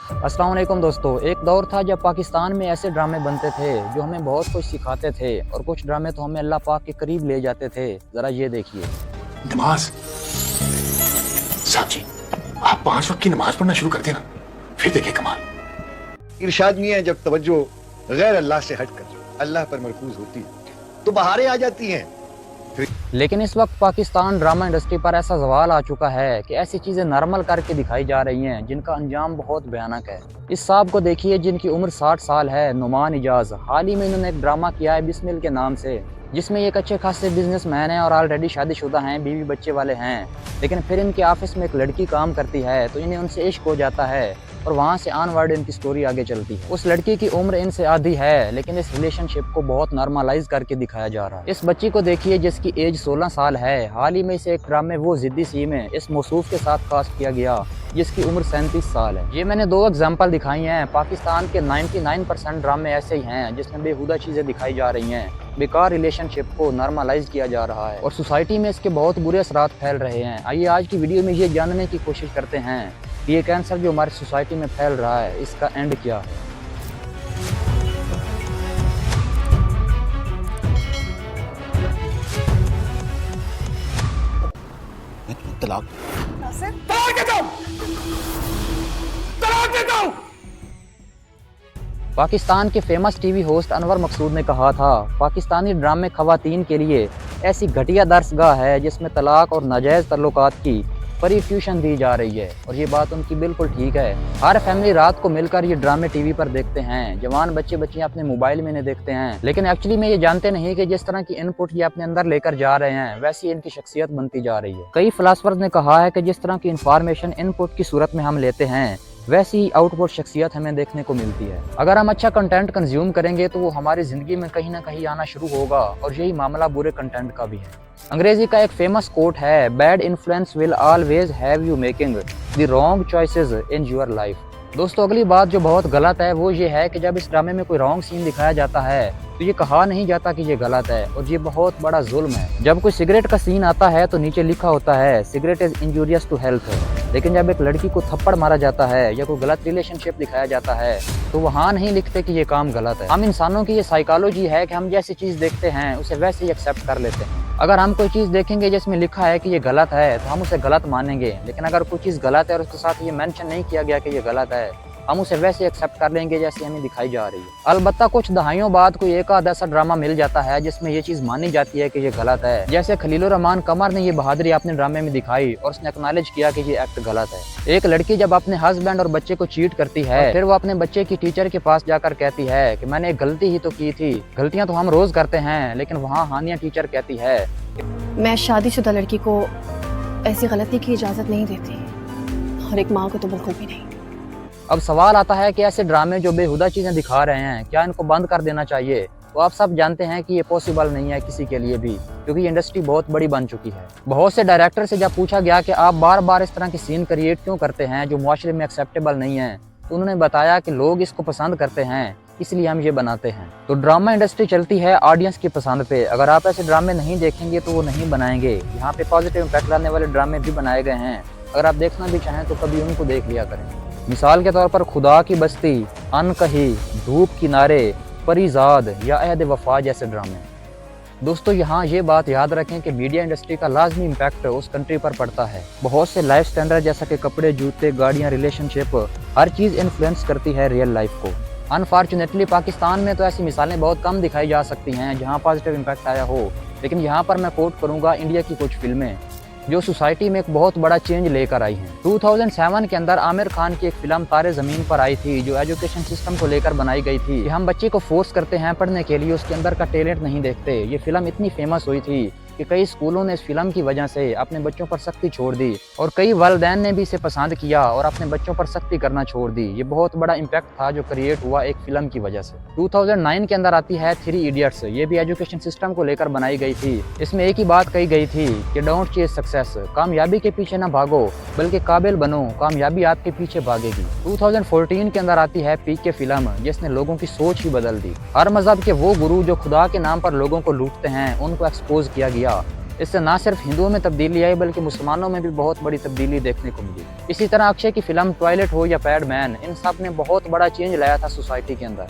अस्सलाम वालेकुम दोस्तों। एक दौर था जब पाकिस्तान में ऐसे ड्रामे बनते थे जो हमें बहुत कुछ सिखाते थे और कुछ ड्रामे तो हमें अल्लाह पाक के करीब ले जाते थे। ज़रा ये देखिए। नमाज साहब जी, आप 5 वक्त की नमाज पढ़ना शुरू कर देना, फिर देखे कमाल। इरशाद नहीं है, जब तवज्जो गैर अल्लाह से हटकर अल्लाह पर मरकूज होती है तो बहारें आ जाती हैं। लेकिन इस वक्त पाकिस्तान ड्रामा इंडस्ट्री पर ऐसा सवाल आ चुका है कि ऐसी चीज़ें नॉर्मल करके दिखाई जा रही हैं जिनका अंजाम बहुत भयानक है। इस साहब को देखिए जिनकी उम्र 60 साल है, नुमान इजाज। हाल ही में इन्होंने एक ड्रामा किया है बिस्मिल के नाम से, जिसमें एक अच्छे खासे बिजनेसमैन हैं और ऑलरेडी शादीशुदा हैं, बीवी बच्चे वाले हैं। लेकिन फिर इनके ऑफिस में एक लड़की काम करती है तो इन्हें उनसे इश्क हो जाता है और वहाँ से ऑनवर्ड इनकी स्टोरी आगे चलती है। उस लड़की की उम्र इनसे आधी है लेकिन इस रिलेशनशिप को बहुत नॉर्मलाइज करके दिखाया जा रहा है। इस बच्ची को देखिए जिसकी एज 16 साल है। हाल ही में इसे एक ड्रामे वो जिद्दी सी में इस मौसूफ के साथ कास्ट किया गया जिसकी उम्र 37 साल है। ये मैंने 2 एग्जाम्पल दिखाई हैं। पाकिस्तान के 99% ड्रामे ऐसे ही हैं जिसमें बेहुदा चीज़ें दिखाई जा रही हैं, बेकार रिलेशनशिप को नॉर्मलाइज किया जा रहा है और सोसाइटी में इसके बहुत बुरे असरात फैल रहे हैं। आइए आज की वीडियो में ये जानने की कोशिश करते हैं कि ये कैंसर जो हमारी सोसाइटी में फैल रहा है इसका एंड क्या है। तलाक पाकिस्तान के फेमस टीवी होस्ट अनवर मकसूद ने कहा था, पाकिस्तानी ड्रामे खवातीन के लिए ऐसी घटिया दर्सगाह है जिसमें तलाक और नाजायज़ तल्लुकात की फ्री ट्यूशन दी जा रही है। और ये बात उनकी बिल्कुल ठीक है। हर फैमिली रात को मिलकर ये ड्रामे टीवी पर देखते हैं। जवान बच्चे बच्चियां अपने मोबाइल में इन्हें देखते हैं, लेकिन एक्चुअली में ये जानते नहीं कि जिस तरह की इनपुट ये अपने अंदर लेकर जा रहे हैं वैसी इनकी शख्सियत बनती जा रही है। कई फिलासफर्स ने कहा है कि जिस तरह की इंफॉर्मेशन इनपुट की सूरत में हम लेते हैं वैसी ही आउटपुट शख्सियत हमें देखने को मिलती है। अगर हम अच्छा कंटेंट कंज्यूम करेंगे तो वो हमारी जिंदगी में कहीं ना कहीं आना शुरू होगा और यही मामला बुरे कंटेंट का भी है। अंग्रेजी का एक फेमस कोट है, bad influence will always have you making the wrong choices in your life. दोस्तों अगली बात जो बहुत गलत है वो ये है कि जब इस ड्रामे में कोई रॉन्ग सीन दिखाया जाता है तो ये कहा नहीं जाता कि ये गलत है और ये बहुत बड़ा जुल्म है। जब कोई सिगरेट का सीन आता है तो नीचे लिखा होता है cigarette is injurious to health, लेकिन जब एक लड़की को थप्पड़ मारा जाता है या कोई गलत रिलेशनशिप दिखाया जाता है तो वहाँ नहीं लिखते कि ये काम गलत है। हम इंसानों की ये साइकोलॉजी है कि हम जैसी चीज़ देखते हैं उसे वैसे ही एक्सेप्ट कर लेते हैं। अगर हम कोई चीज़ देखेंगे जिसमें लिखा है कि ये गलत है तो हम उसे गलत मानेंगे, लेकिन अगर कोई चीज़ गलत है और उसके साथ ये मेंशन नहीं किया गया कि ये गलत है हम उसे वैसे एक्सेप्ट कर लेंगे जैसे हमें दिखाई जा रही है। अलबत्ता कुछ दहाइयों बाद कोई एक आध ऐसा ड्रामा मिल जाता है जिसमें ये चीज़ मानी जाती है कि ये गलत है, जैसे खलीलुर रहमान कमर ने ये बहादुरी अपने ड्रामे में दिखाई और उसने एक्नॉलेज किया कि ये एक्ट गलत है। एक लड़की जब अपने हस्बैंड और बच्चे को चीट करती है फिर वो अपने बच्चे की टीचर के पास जाकर कहती है कि मैंने एक गलती ही तो की थी। गलतियां तो हम रोज करते हैं, लेकिन वहाँ हानिया टीचर कहती है मैं शादीशुदा लड़की को ऐसी गलती की इजाज़त नहीं देती और एक माँ को तो बिल्कुल भी नहीं। अब सवाल आता है कि ऐसे ड्रामे जो बेहुदा चीज़ें दिखा रहे हैं क्या इनको बंद कर देना चाहिए? तो आप सब जानते हैं कि ये पॉसिबल नहीं है किसी के लिए भी, क्योंकि ये इंडस्ट्री बहुत बड़ी बन चुकी है। बहुत से डायरेक्टर से जब पूछा गया कि आप बार बार इस तरह की सीन क्रिएट क्यों करते हैं जो मुआशरे में एक्सेप्टेबल नहीं है, तो उन्होंने बताया कि लोग इसको पसंद करते हैं इसलिए हम ये बनाते हैं। तो ड्रामा इंडस्ट्री चलती है ऑडियंस की पसंद पे। अगर आप ऐसे ड्रामे नहीं देखेंगे तो वो नहीं बनाएंगे। यहाँ पे पॉजिटिव इम्पैक्ट लाने वाले ड्रामे भी बनाए गए हैं, अगर आप देखना भी चाहें तो कभी उनको देख लिया करें। मिसाल के तौर पर खुदा की बस्ती, अनकही, धूप किनारे, परिजाद या अहद वफा जैसे ड्रामे। दोस्तों यहाँ ये बात याद रखें कि मीडिया इंडस्ट्री का लाजमी इम्पैक्ट उस कंट्री पर पड़ता है। बहुत से लाइफ स्टैंडर्ड जैसा कि कपड़े, जूते, गाड़ियाँ, रिलेशनशिप, हर चीज़ इन्फ्लुएंस करती है रियल लाइफ को। अनफॉर्चुनेटली पाकिस्तान में तो ऐसी मिसालें बहुत कम दिखाई जा सकती हैं जहाँ पॉजिटिव इम्पैक्ट आया हो, लेकिन यहाँ पर मैं कोट करूँगा इंडिया की कुछ फिल्में जो सोसाइटी में एक बहुत बड़ा चेंज लेकर आई हैं। 2007 के अंदर आमिर खान की एक फिल्म तारे ज़मीन पर आई थी जो एजुकेशन सिस्टम को लेकर बनाई गई थी कि हम बच्चे को फोर्स करते हैं पढ़ने के लिए, उसके अंदर का टैलेंट नहीं देखते। ये फिल्म इतनी फेमस हुई थी कि कई स्कूलों ने इस फिल्म की वजह से अपने बच्चों पर सख्ती छोड़ दी और कई वालिदैन ने भी इसे पसंद किया और अपने बच्चों पर सख्ती करना छोड़ दी। ये बहुत बड़ा इम्पैक्ट था जो क्रिएट हुआ एक फिल्म की वजह से। 2009 के अंदर आती है 3 इडियट्स। ये भी एजुकेशन सिस्टम को लेकर बनाई गई थी। इसमें एक ही बात कही गई थी कि डोंट चेज सक्सेस, कामयाबी के पीछे ना भागो बल्कि काबिल बनो, कामयाबी आपके पीछे भागेगी। 2014 के अंदर आती है पीके फिल्म जिसने लोगों की सोच ही बदल दी। हर मजहब के वो गुरु जो खुदा के नाम पर लोगों को लूटते हैं उनको एक्सपोज किया गया। इससे ना सिर्फ हिंदुओं में तब्दीली आई बल्कि मुसलमानों में भी बहुत बड़ी तब्दीली देखने को मिली। इसी तरह अक्षय की फिल्म टॉयलेट हो या पैडमैन, इन सब ने बहुत बड़ा चेंज लाया था सोसाइटी के अंदर।